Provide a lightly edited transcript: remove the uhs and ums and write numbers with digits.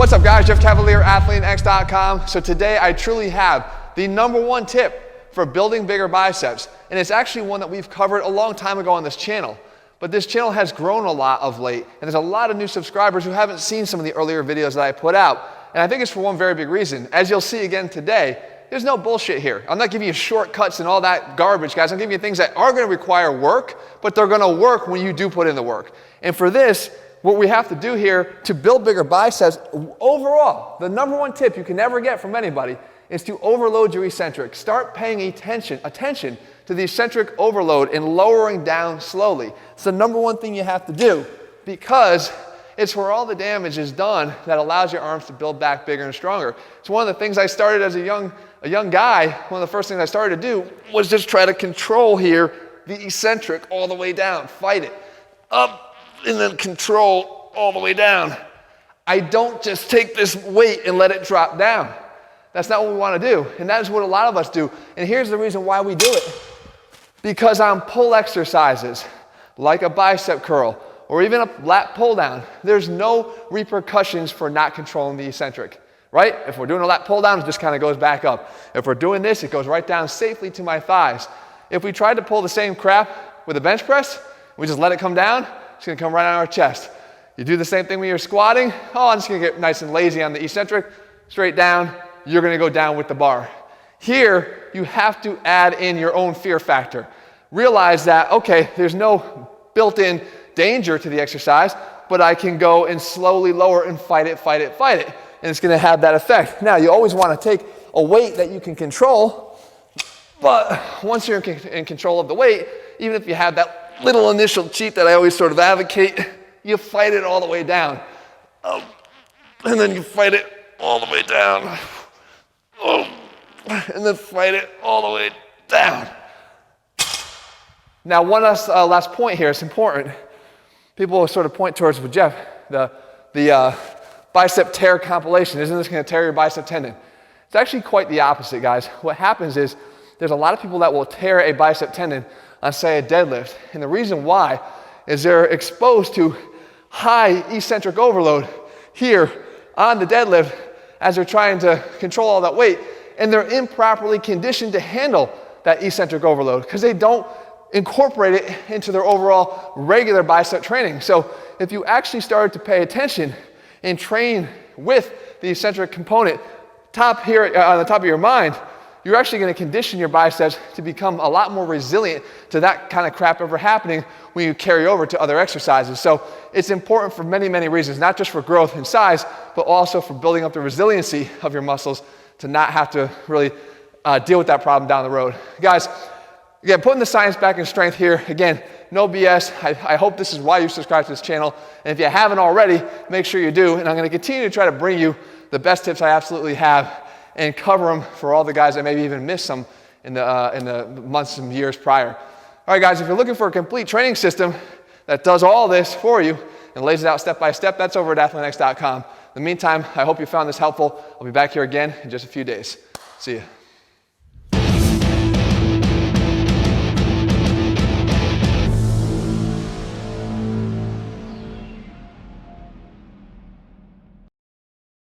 What's up guys, Jeff Cavalier, ATHLEAN-X.com. So today I truly have the #1 tip for building bigger biceps. And it's actually one that we've covered a long time ago on this channel. But this channel has grown a lot of late, and there's a lot of new subscribers who haven't seen some of the earlier videos that I put out. And I think it's for one very big reason. As you'll see again today, there's no bullshit here. I'm not giving you shortcuts and all that garbage, guys. I'm giving you things that are gonna require work, but they're gonna work when you do put in the work. And for this, what we have to do here to build bigger biceps, overall, the #1 tip you can never get from anybody is to overload your eccentric. Start paying attention to the eccentric overload and lowering down slowly. It's the #1 thing you have to do because it's where all the damage is done that allows your arms to build back bigger and stronger. It's one of the things I started as a young guy. One of the first things I started to do was just try to control here the eccentric all the way down. Fight it. Up and then control all the way down. I don't just take this weight and let it drop down. That's not what we want to do. And that is what a lot of us do. And here's the reason why we do it. Because on pull exercises, like a bicep curl, or even a lat pull down, there's no repercussions for not controlling the eccentric, right? If we're doing a lat pull down, it just kind of goes back up. If we're doing this, it goes right down safely to my thighs. If we tried to pull the same crap with a bench press, we just let it come down, it's gonna come right on our chest. You do the same thing when you're squatting. Oh, I'm just gonna get nice and lazy on the eccentric, straight down, you're gonna go down with the bar. Here, you have to add in your own fear factor. Realize that, okay, there's no built-in danger to the exercise, but I can go and slowly lower and fight it. And it's gonna have that effect. Now, you always wanna take a weight that you can control, but once you're in control of the weight, even if you have that little initial cheat that I always sort of advocate, you fight it all the way down. And then you fight it all the way down. And then fight it all the way down. Now, one last point here, it's important. People will sort of point towards, well, Jeff, the bicep tear compilation, isn't this gonna tear your bicep tendon? It's actually quite the opposite, guys. What happens is there's a lot of people that will tear a bicep tendon on, say, a deadlift. And the reason why is they're exposed to high eccentric overload here on the deadlift as they're trying to control all that weight. And they're improperly conditioned to handle that eccentric overload because they don't incorporate it into their overall regular bicep training. So if you actually started to pay attention and train with the eccentric component top here on the top of your mind, you're actually going to condition your biceps to become a lot more resilient to that kind of crap ever happening when you carry over to other exercises. So it's important for many, many reasons, not just for growth and size, but also for building up the resiliency of your muscles to not have to really deal with that problem down the road. Guys, again, putting the science back in strength here. Again, no BS. I hope this is why you subscribe to this channel. And if you haven't already, make sure you do. And I'm going to continue to try to bring you the best tips I absolutely have and cover them for all the guys that maybe even missed some in the months and years prior. All right, guys, if you're looking for a complete training system that does all this for you and lays it out step by step, that's over at ATHLEAN-X.com. In the meantime, I hope you found this helpful. I'll be back here again in just a few days. See you.